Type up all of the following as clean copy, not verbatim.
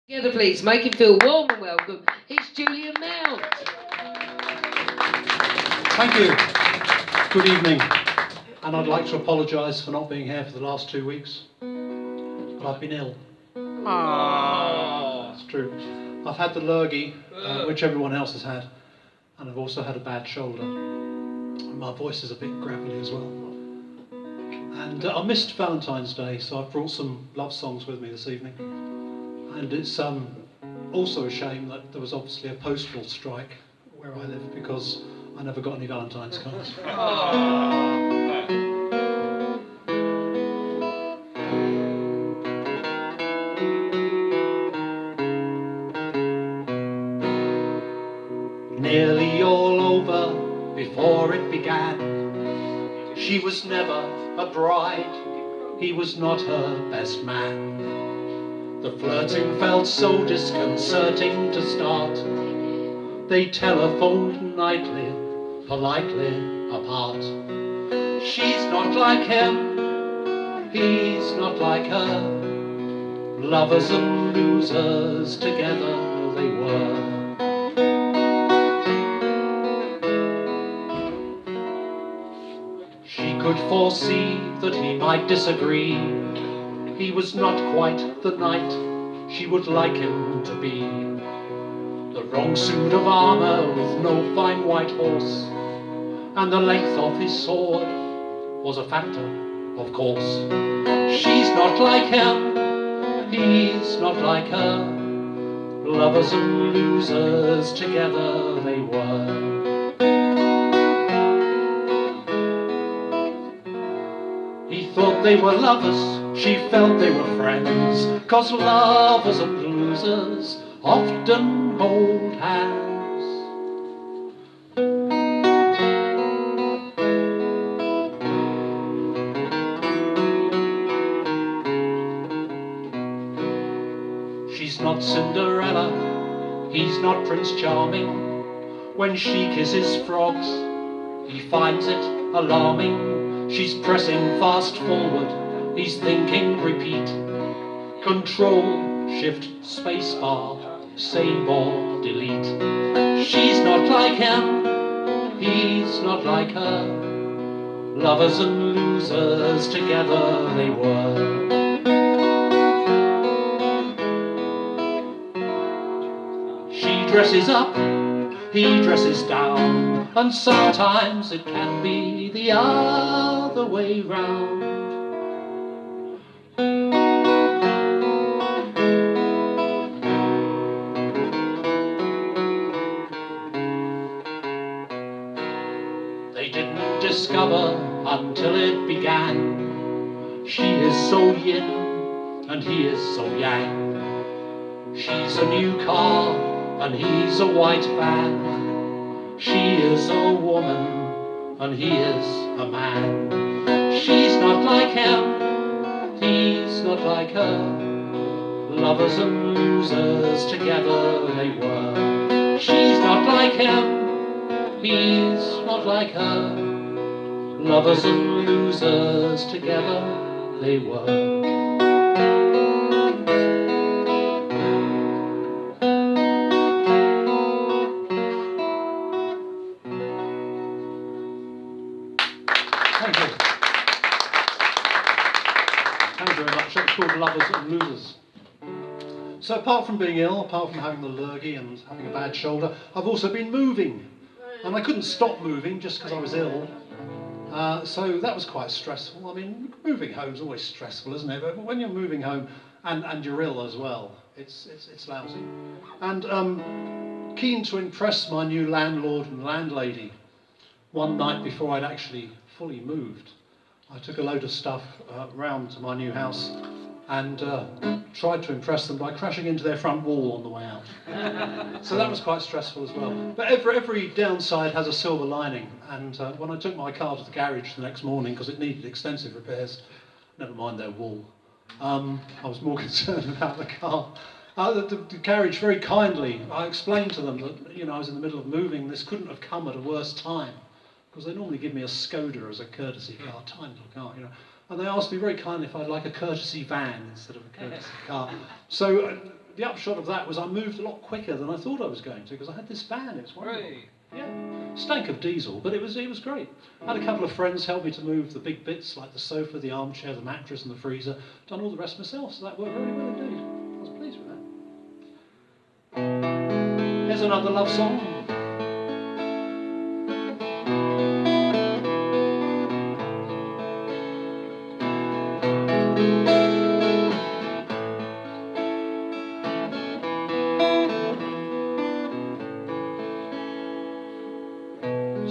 Together, please, make him feel warm and welcome. It's Julian Mount. Thank you. Good evening. And I'd like to apologise for not being here for the last 2 weeks. But I've been ill. It's true. I've had the lurgy, which everyone else has had. And I've also had a bad shoulder. My voice is a bit gravelly as well. And I missed Valentine's Day, so I've brought some love songs with me this evening. And it's also a shame that there was obviously a postal strike where I live because I never got any Valentine's cards. Nearly all over before it began. She was never a bride, he was not her best man. The flirting felt so disconcerting to start. They telephoned nightly, politely apart. She's not like him, he's not like her. Lovers and losers together they were. She could foresee that he might disagree. He was not quite the knight she would like him to be. The wrong suit of armour with no fine white horse, and the length of his sword was a factor, of course. She's not like him, he's not like her. Lovers and losers together they were. He thought they were lovers, she felt they were friends, 'cause lovers and losers often hold hands. She's not Cinderella, he's not Prince Charming. When she kisses frogs, he finds it alarming. She's pressing fast forward, he's thinking repeat. Control, shift, space bar, save or delete. She's not like him, he's not like her. Lovers and losers together they were. She dresses up, he dresses down, and sometimes it can be the other way round. They didn't discover until it began. She is so yin and he is so yang. She's a new car and he's a white van. She is a woman and he is a man. She's not like him, he's not like her. Lovers and losers together they were. She's not like him, he's not like her. Lovers and losers together they were. Thank you. Thank you very much. That's called Lovers and Losers. So apart from being ill, apart from having the lurgy and having a bad shoulder, I've also been moving. And I couldn't stop moving just because I was ill. So that was quite stressful. I mean, moving home is always stressful, isn't it? But when you're moving home and you're ill as well, it's lousy. And keen to impress my new landlord and landlady, one night before I'd actually fully moved, I took a load of stuff round to my new house and tried to impress them by crashing into their front wall on the way out. So that was quite stressful as well. But every downside has a silver lining, and when I took my car to the garage the next morning, because it needed extensive repairs, never mind their wall, I was more concerned about the car. The garage, very kindly, I explained to them that I was in the middle of moving, this couldn't have come at a worse time, because they normally give me a Skoda as a courtesy car, tiny little car, And they asked me very kindly if I'd like a courtesy van instead of a courtesy car. So the upshot of that was I moved a lot quicker than I thought I was going to, because I had this van. It's wonderful. Hooray. Yeah, stank of diesel, but it was great. I had a couple of friends help me to move the big bits like the sofa, the armchair, the mattress, and the freezer. Done all the rest myself, so that worked very well indeed. I was pleased with that. Here's another love song.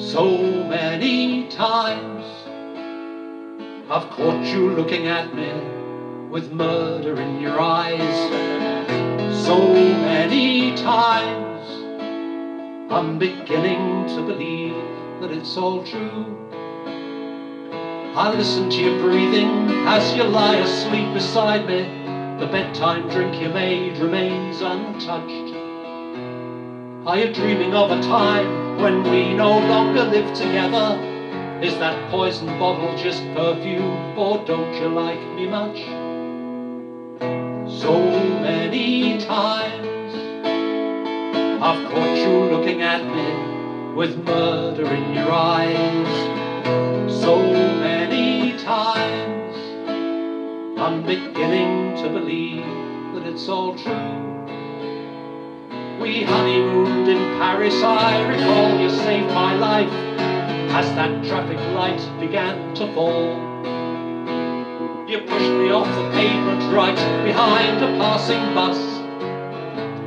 So many times I've caught you looking at me with murder in your eyes. So many times I'm beginning to believe that it's all true. I listen to your breathing as you lie asleep beside me. The bedtime drink you made remains untouched. Are you dreaming of a time when we no longer live together? Is that poison bottle just perfume, or don't you like me much? So many times I've caught you looking at me with murder in your eyes. So many times I'm beginning to believe that it's all true. We honeymooned in Paris, I recall you saved my life as that traffic light began to fall. You pushed me off the pavement right behind a passing bus.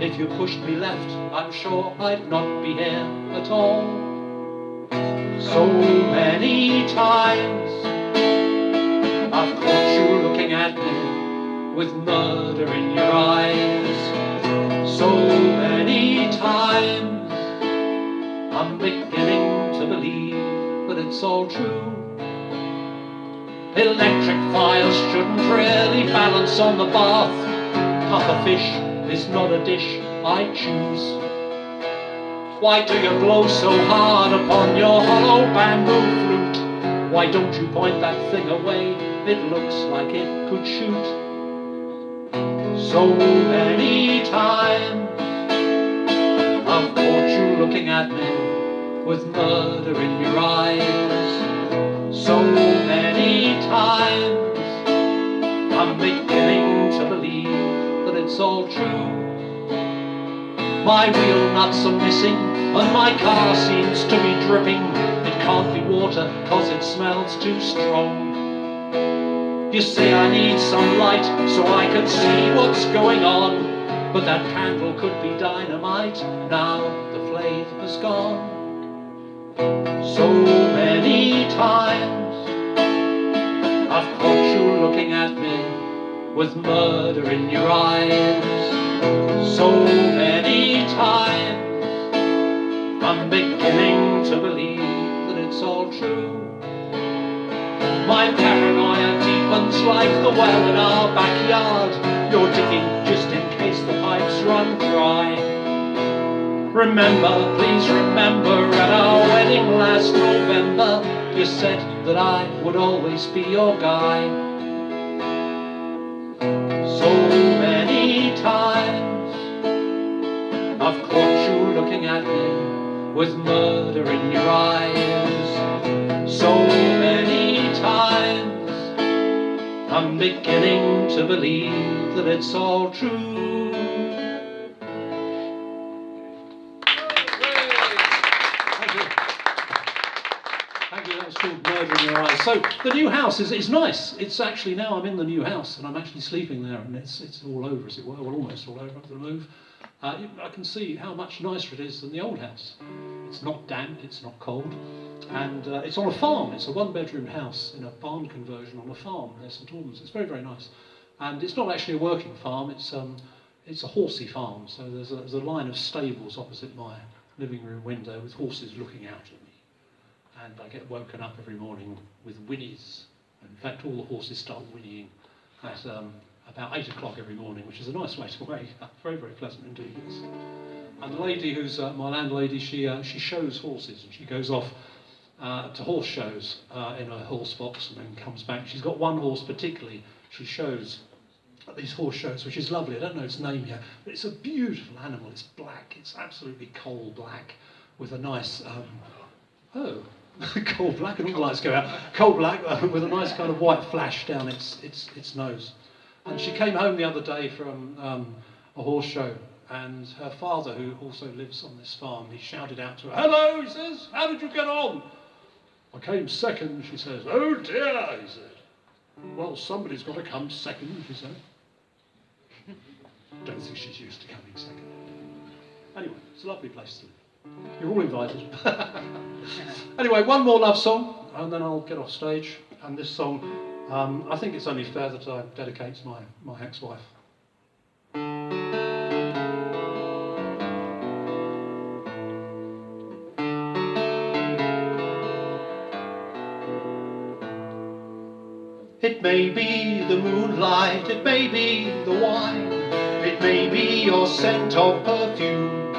If you pushed me left, I'm sure I'd not be here at all. So many times I've caught you looking at me with murder in your eyes. So many times I'm beginning to believe that it's all true. Electric fires shouldn't really balance on the bath. Puffer fish is not a dish I choose. Why do you blow so hard upon your hollow bamboo flute? Why don't you point that thing away? It looks like it could shoot. So many times I've caught you looking at me with murder in your eyes. So many times I'm beginning to believe that it's all true. My wheel nuts are missing and my car seems to be dripping. It can't be water cause it smells too strong. You say I need some light so I can see what's going on, but that candle could be dynamite, now the flame has gone. So many times I've caught you looking at me with murder in your eyes. So many times I'm beginning to believe that it's all true. My paranoia deepens like the well in our backyard. You're digging just in case the pipes run dry. Remember, please remember, at our wedding last November, you said that I would always be your guy. So many times I've caught you looking at me with murder in your eyes. So many times I'm beginning to believe that it's all true. Thank you, that was called Murder in Your Eyes. So the new house is nice. It's actually, now I'm in the new house and I'm actually sleeping there, and it's all over, as it were, well, almost all over after the move. I can see how much nicer it is than the old house. It's not damp, it's not cold, and it's on a farm. It's a one-bedroom house in a barn conversion on a farm near St Albans. It's very, very nice. And it's not actually a working farm, it's a horsey farm, so there's a line of stables opposite my living room window with horses looking out at me. And I get woken up every morning with whinnies. In fact, all the horses start whinnying at about 8 o'clock every morning, which is a nice way to wake up. Very, very pleasant indeed. Yes. And the lady who's my landlady, she shows horses, and she goes off to horse shows in a horse box and then comes back. She's got one horse particularly she shows at these horse shows, which is lovely. I don't know its name yet, but it's a beautiful animal. It's black. It's absolutely coal black with a nice coal black, and all the lights go out. Coal black with a nice kind of white flash down its nose. And she came home the other day from a horse show, and her father, who also lives on this farm, he shouted out to her, "Hello," he says, "how did you get on?" "I came second," she says. "Oh dear," he said. "Well, somebody's got to come second," she said. Don't think she's used to coming second. Anyway, it's a lovely place to live. You're all invited. Anyway, one more love song, and then I'll get off stage. And this song, I think it's only fair that I dedicate to my ex-wife. It may be the moonlight, it may be the wine, it may be your scent of perfume,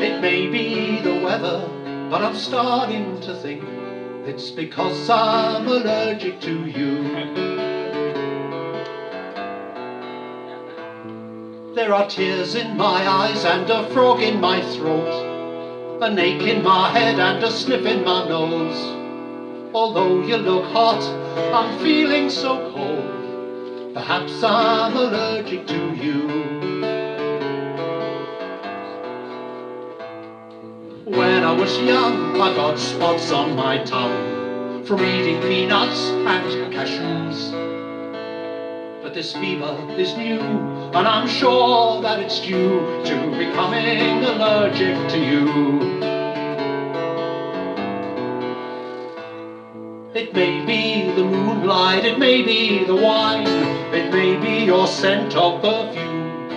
it may be the weather, but I'm starting to think it's because I'm allergic to you. There are tears in my eyes and a frog in my throat, an ache in my head and a sniff in my nose. Although you look hot, I'm feeling so cold. Perhaps I'm allergic to you. When I was young, I got spots on my tongue from eating peanuts and cashews. But this fever is new, and I'm sure that it's due to becoming allergic to you. It may be the moonlight, it may be the wine, it may be your scent of perfume,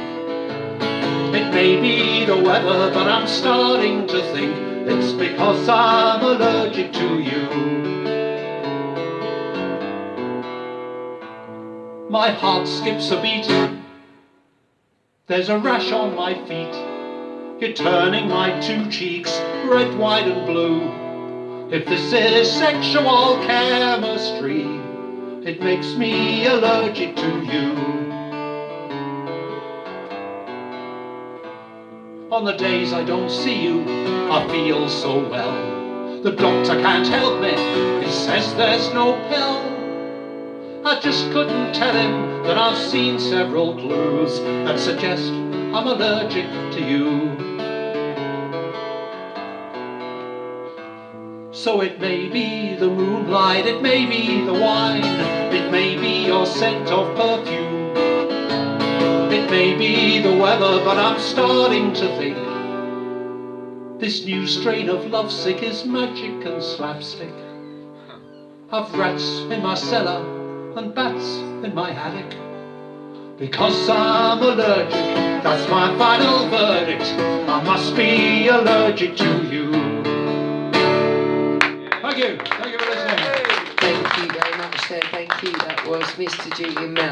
it may be the weather, but I'm starting to think it's because I'm allergic to you. My heart skips a beat, there's a rash on my feet, you're turning my two cheeks red, white and blue. If this is sexual chemistry, it makes me allergic to you. On the days I don't see you, I feel so well. The doctor can't help me, he says there's no pill. I just couldn't tell him that I've seen several clues that suggest I'm allergic to you. So it may be the moonlight, it may be the wine, it may be your scent of perfume, it may be the weather, but I'm starting to think this new strain of lovesick is magic and slapstick. I've rats in my cellar and bats in my attic. Because I'm allergic, that's my final verdict, I must be allergic to you. Thank you for listening. Thank you very much, sir. Thank you. That was Mr. Julian.